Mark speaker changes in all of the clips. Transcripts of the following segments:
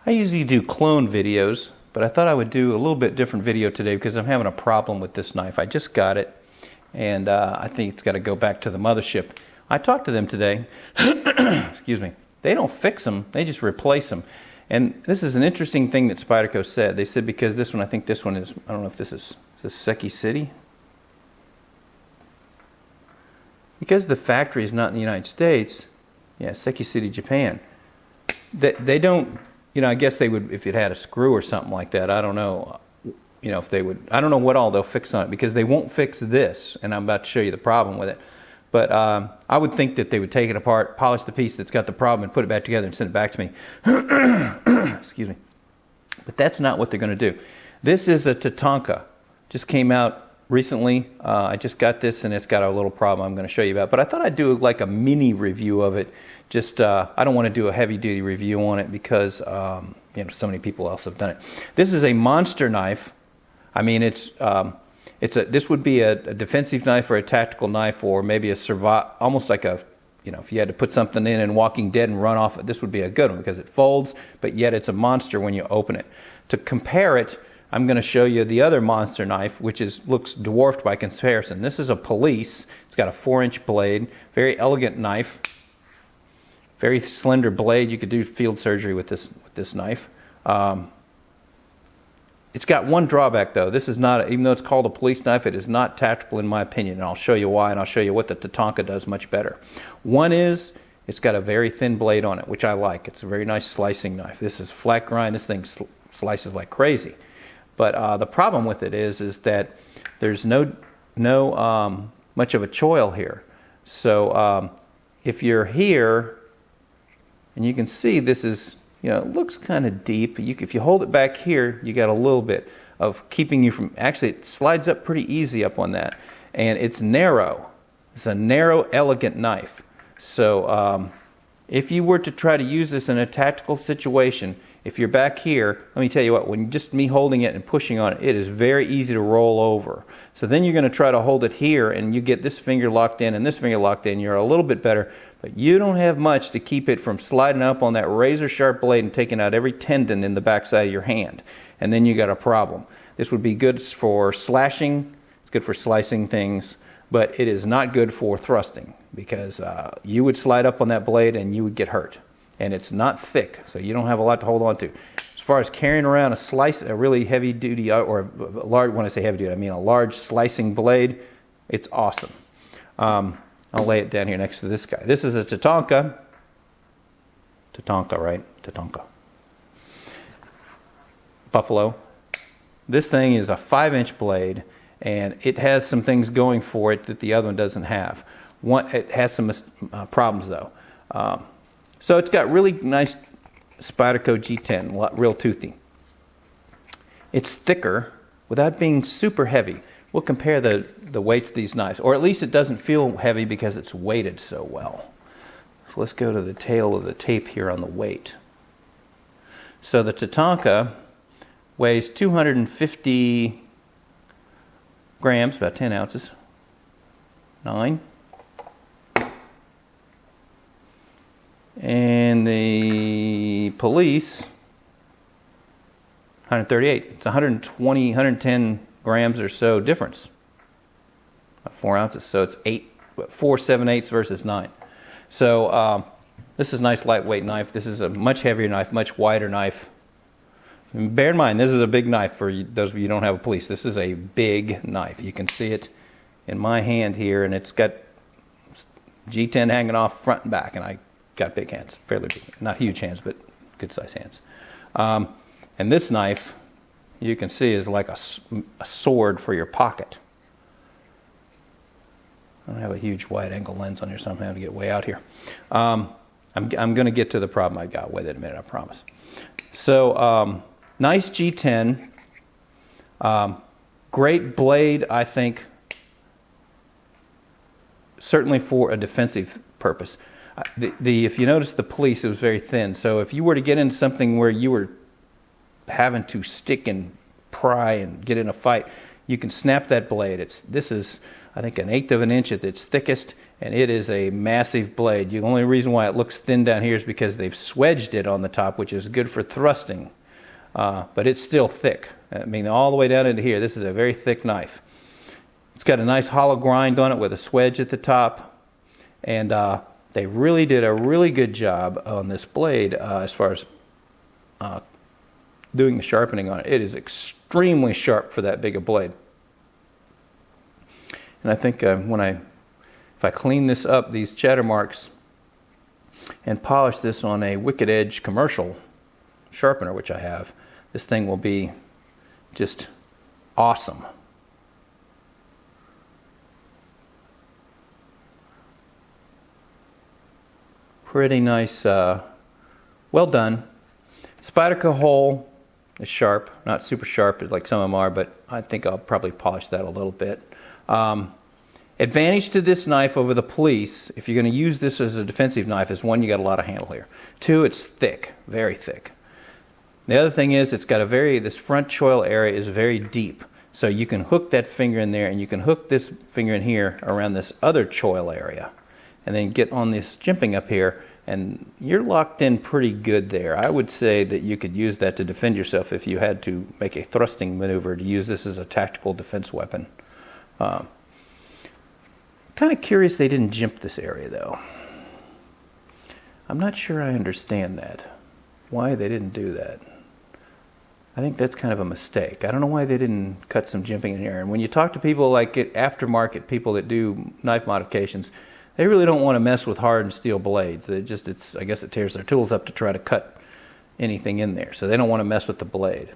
Speaker 1: I usually do clone videos, but I thought I would do a little bit different video today because I'm having a problem with this knife. I just got it, and I think it's got to go back to the mothership. I talked to them today. Excuse me. They don't fix them. They just replace them. And this is an interesting thing that Spyderco said. They said because this one, I think this one is, I don't know if this is Seki City? Because the factory is not in the United States, yeah, Seki City, Japan, they don't, I guess they would, if it had a screw or something like that, I don't know, if they would, I don't know what all they'll fix on it, because they won't fix this, and I'm about to show you the problem with it. But I would think that they would take it apart, polish the piece that's got the problem, and put it back together and send it back to me. Excuse me. But that's not what they're going to do. This is a Tatanka. Just came out recently. I just got this, and it's got a little problem I'm going to show you about. But I thought I'd do like a mini review of it. Just I don't want to do a heavy-duty review on it because so many people else have done it. This is a monster knife. I mean, this would be a defensive knife or a tactical knife, or maybe a almost like a, if you had to put something in Walking Dead and run off, this would be a good one because it folds, but yet it's a monster when you open it. To compare it, I'm going to show you the other monster knife, which looks dwarfed by comparison. This is a police. It's got a 4-inch blade, very elegant knife, very slender blade. You could do field surgery with this knife. It's got one drawback though. This is not, even though it's called a police knife, it is not tactical in my opinion, and I'll show you why, and I'll show you what the Tatanka does much better. One is, it's got a very thin blade on it, which I like. It's a very nice slicing knife. This is flat grind. This thing slices like crazy. But the problem with it is that there's no much of a choil here. So if you're here, and you can see this is, it looks kind of deep. If you hold it back here, you got a little bit of keeping you from, actually it slides up pretty easy up on that. And it's narrow. It's a narrow, elegant knife. So if you were to try to use this in a tactical situation, if you're back here, let me tell you what, when just me holding it and pushing on it, it is very easy to roll over. So then you're going to try to hold it here, and you get this finger locked in and this finger locked in. You're a little bit better, but you don't have much to keep it from sliding up on that razor sharp blade and taking out every tendon in the backside of your hand. And then you got a problem. This would be good for slashing. It's good for slicing things, but it is not good for thrusting because you would slide up on that blade and you would get hurt. And it's not thick, so you don't have a lot to hold on to. As far as carrying around a really heavy duty, or a large, when I say heavy duty, I mean a large slicing blade, it's awesome. I'll lay it down here next to this guy. This is a Tatanka. Tatanka, right? Tatanka. Buffalo. This thing is a 5-inch blade, and it has some things going for it that the other one doesn't have. It has some problems though. So it's got really nice Spyderco G10, real toothy. It's thicker without being super heavy. We'll compare the weights of these knives, or at least it doesn't feel heavy because it's weighted so well. So let's go to the tail of the tape here on the weight. So the Tatanka weighs 250 grams, about 10 ounces. 9. And the police, 138. It's 120, 110 grams or so difference. About 4 ounces. So it's 4 7/8 versus 9. So this is a nice lightweight knife. This is a much heavier knife, much wider knife. And bear in mind, this is a big knife for those of you who don't have a police. This is a big knife. You can see it in my hand here, and it's got G10 hanging off front and back, and I got big hands, fairly big, not huge hands, but good size hands. And this knife, you can see, is like a sword for your pocket. I don't have a huge wide angle lens on here, so I'm having to get way out here. I'm going to get to the problem I got with it in a minute, I promise. So nice G10, great blade, I think, certainly for a defensive purpose. If you notice the police, it was very thin. So if you were to get into something where you were having to stick and pry and get in a fight, you can snap that blade. This is, I think, 1/8 of an inch at its thickest, and it is a massive blade. The only reason why it looks thin down here is because they've swedged it on the top, which is good for thrusting, but it's still thick. I mean, all the way down into here, this is a very thick knife. It's got a nice hollow grind on it with a swedge at the top, and they really did a really good job on this blade as far as doing the sharpening on it. It is extremely sharp for that big a blade. And I think if I clean this up, these chatter marks, and polish this on a Wicked Edge commercial sharpener, which I have, this thing will be just awesome. Pretty nice, well done. Spyderco hole is sharp, not super sharp like some of them are, but I think I'll probably polish that a little bit. Advantage to this knife over the police, if you're going to use this as a defensive knife, is one, you got a lot of handle here. Two, it's thick, very thick. The other thing is it's got this front choil area is very deep. So you can hook that finger in there, and you can hook this finger in here around this other choil area, and then get on this jimping up here, and you're locked in pretty good there. I would say that you could use that to defend yourself if you had to make a thrusting maneuver, to use this as a tactical defense weapon. Kind of curious they didn't jimp this area though. I'm not sure I understand that. Why they didn't do that. I think that's kind of a mistake. I don't know why they didn't cut some jimping in here. And when you talk to people like aftermarket people that do knife modifications, they really don't want to mess with hardened steel blades. I guess it tears their tools up to try to cut anything in there. So they don't want to mess with the blade.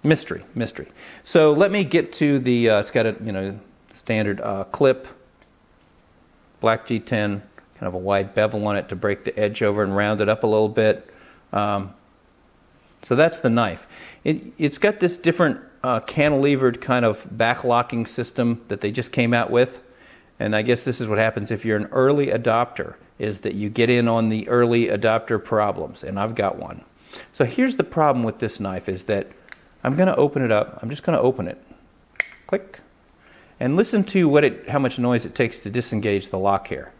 Speaker 1: Mystery. So let me get to the, it's got a standard clip, black G10, kind of a wide bevel on it to break the edge over and round it up a little bit. So that's the knife. It's got this different cantilevered kind of back locking system that they just came out with, and I guess this is what happens if you're an early adopter, is that you get in on the early adopter problems, and I've got one. So here's the problem with this knife, is that I'm going to open it up. I'm just going to open it. Click. And listen to how much noise it takes to disengage the lock here.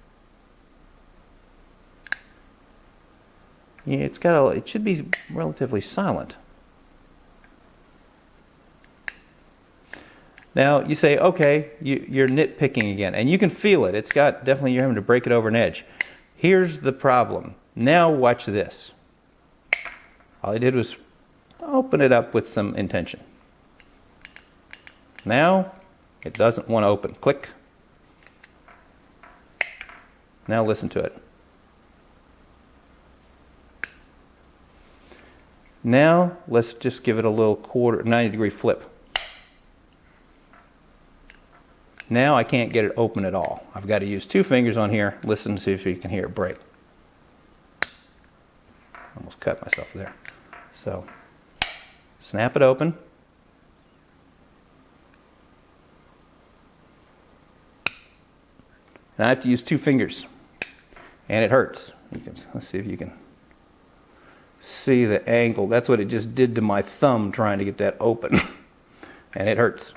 Speaker 1: Yeah, it should be relatively silent. Now you say, okay, you're nitpicking again, and you can feel it. It's got definitely, you're having to break it over an edge. Here's the problem. Now watch this. All I did was open it up with some intention. Now it doesn't want to open. Click. Now listen to it. Now let's just give it a little 90-degree flip. Now I can't get it open at all. I've got to use two fingers on here. Listen to see if you can hear it break. Almost cut myself there. So snap it open. And I have to use two fingers. And it hurts. Let's see if you can see the angle. That's what it just did to my thumb trying to get that open. And it hurts.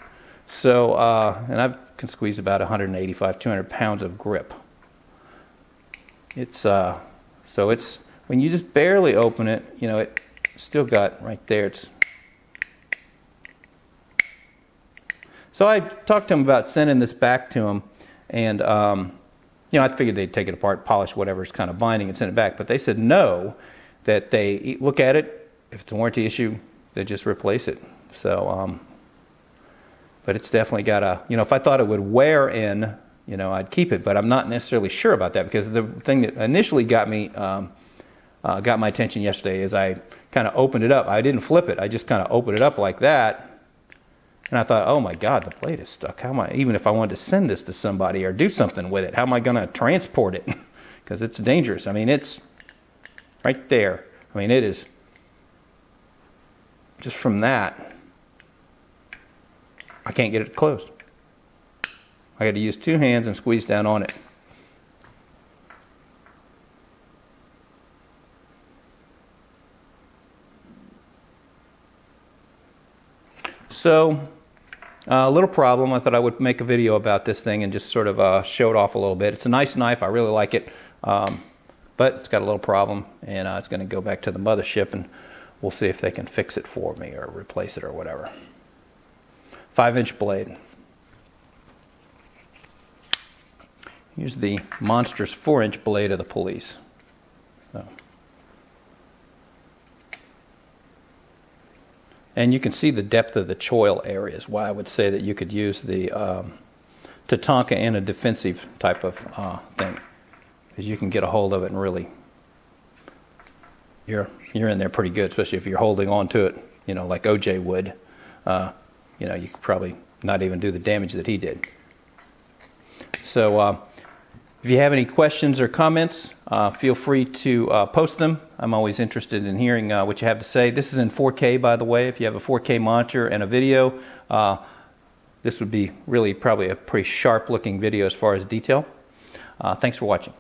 Speaker 1: So, and I can squeeze about 185, 200 pounds of grip. So it's, when you just barely open it, it still got right there. So I talked to him about sending this back to him, and I figured they'd take it apart, polish whatever's kind of binding, and send it back. But they said no, that they look at it. If it's a warranty issue, they just replace it. So, but it's definitely got a, if I thought it would wear in, I'd keep it. But I'm not necessarily sure about that, because the thing that initially got my attention yesterday is I kind of opened it up. I didn't flip it. I just kind of opened it up like that. And I thought, oh my God, the blade is stuck. How am I, even if I wanted to send this to somebody or do something with it, how am I going to transport it? Because it's dangerous. I mean, it's right there. I mean, it is just from that. I can't get it closed. I got to use two hands and squeeze down on it. So, A little problem. I thought I would make a video about this thing and just sort of show it off a little bit. It's a nice knife. I really like it. But it's got a little problem, and it's going to go back to the mothership, and we'll see if they can fix it for me or replace it or whatever. 5-inch blade. Here's the monstrous 4-inch blade of the police. So. And you can see the depth of the choil areas, why I would say that you could use the Tatanka in a defensive type of thing. Because you can get a hold of it and really, you're in there pretty good, especially if you're holding on to it, you know, like OJ would. You know, you could probably not even do the damage that he did. So if you have any questions or comments, feel free to post them. I'm always interested in hearing what you have to say. This is in 4K, by the way. If you have a 4K monitor and a video, this would be really probably a pretty sharp looking video as far as detail. Thanks for watching.